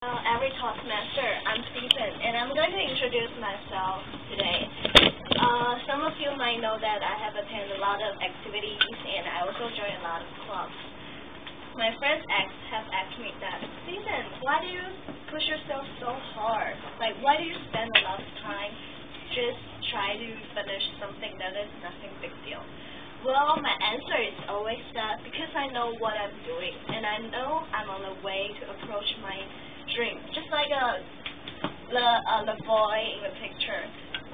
Every Toastmaster. I'm Stephen, and I'm going to introduce myself today. Some of you might know that I have attended a lot of activities, and I also join a lot of clubs. My friends have asked me that, Stephen, why do you push yourself so hard? Like, why do you spend a lot of time just try to finish something that is nothing big deal? Well, my answer is always that because I know what I'm doing, and I know I'm on the way to approach my dream. Just like the boy in the picture,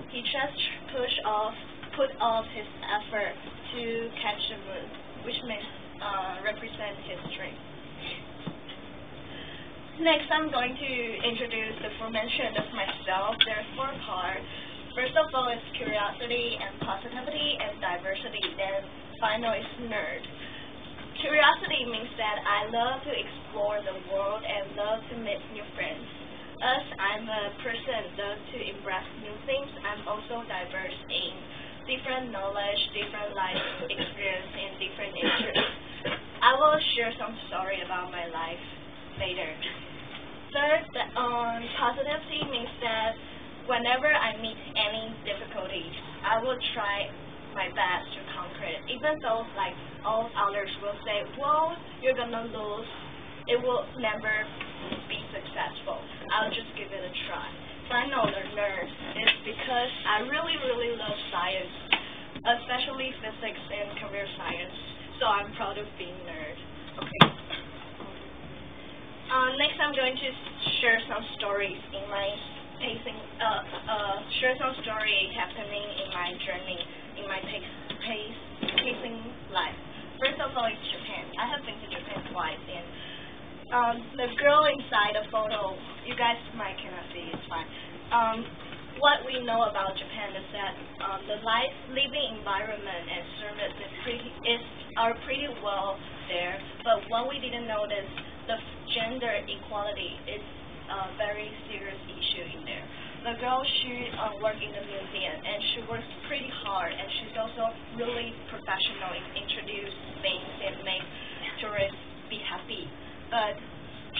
he just put off his effort to catch the moon, which means represent his dream. Next, I'm going to introduce the formation of myself. There are 4 parts. First of all is curiosity and positivity and diversity. Then final is nerd. Curiosity means that I love to explore the world and love to meet new friends. As I'm a person that loves to embrace new things, I'm also diverse in different knowledge, different life experience, and different interests. I will share some story about my life later. Third, positivity means that whenever I meet any difficulties, I will try my best to conquer it. Even though like all others will say, well, you're gonna lose, it will never be successful. I'll just give it a try. Finally, nerd is because I really, really love science, especially physics and career science. So I'm proud of being nerd. Okay. Next, I'm going to share some stories in my share some story happening in my journey, in my pacing life. First of all, it's Japan. I have been to Japan twice, and the girl inside the photo, you guys might cannot see, it's fine. What we know about Japan is that the living environment and service are pretty well there, but what we didn't notice, the gender equality is a very serious issue in there. The girl, she works in the museum, and she works pretty hard, and she's also really professional in introduce things and make tourists be happy. But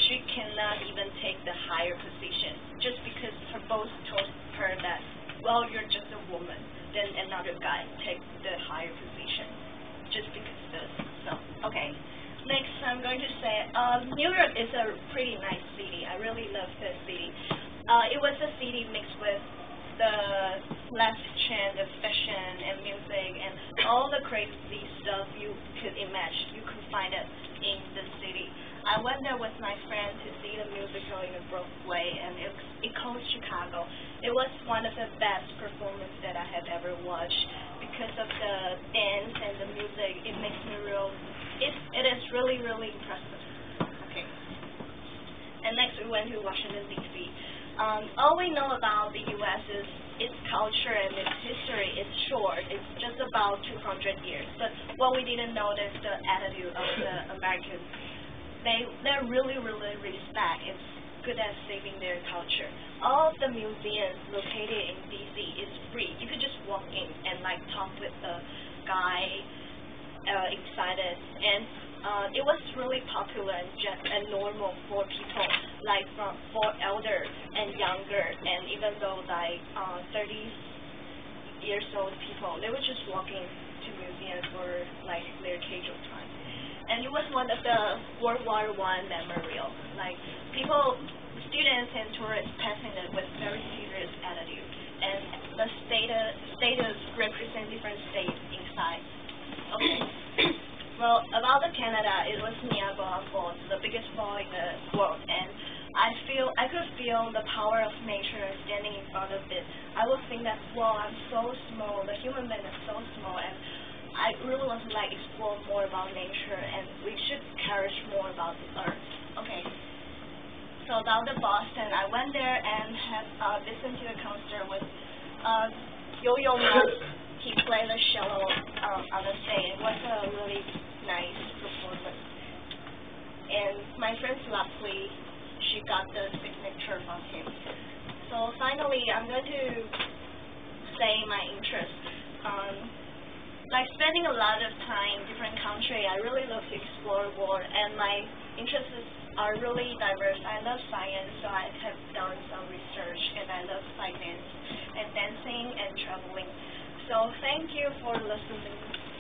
she cannot even take the higher position just because her boss told her that, well, you're just a woman. Then another guy take the higher position just because of this. So, okay. Next, I'm going to say New York is a pretty nice city. I really love the city. It was a city mixed with the last trend of fashion and music and all the crazy stuff you could imagine. You could find it in the city. I went there with my friend to see the musical in a Broadway, and it called Chicago. It was one of the best performances that I have ever watched because of the dance and the music. It makes me it is really, really impressive. Okay. And next we went to Washington, D.C. All we know about the U.S. is its culture and its history is short. It's just about 200 years. But what we didn't know is the attitude of the Americans. They're really, really respect. It's good at saving their culture. All of the museums located in D.C. is free. You could just walk in and like talk with the guy excited, and it was really popular and normal for people like for elder and younger, and even though like 30 years old people, they were just walking to museums for like their casual time. And it was one of the World War I memorial. Like students and tourists passing it with very serious attitude, and the status represent different states inside. Okay. Well, about the Canada, it was Niagara Falls, the biggest fall in the world, and I could feel the power of nature standing in front of it. I would think that, wow, I'm so small, the human being is so small, and I really want to like explore more about nature, and we should cherish more about the earth. Okay. So about the Boston, I went there and had listened to a concert with Yo-Yo Ma. He played the cello on the stage. It was a really nice performance. And my friend luckily, she got the signature from him. So finally, I'm going to say my interest. Like spending a lot of time in different countries, I really love to explore world, and my interest is are really diverse. I love science, so I have done some research, and I love finance and dancing and traveling. So thank you for listening.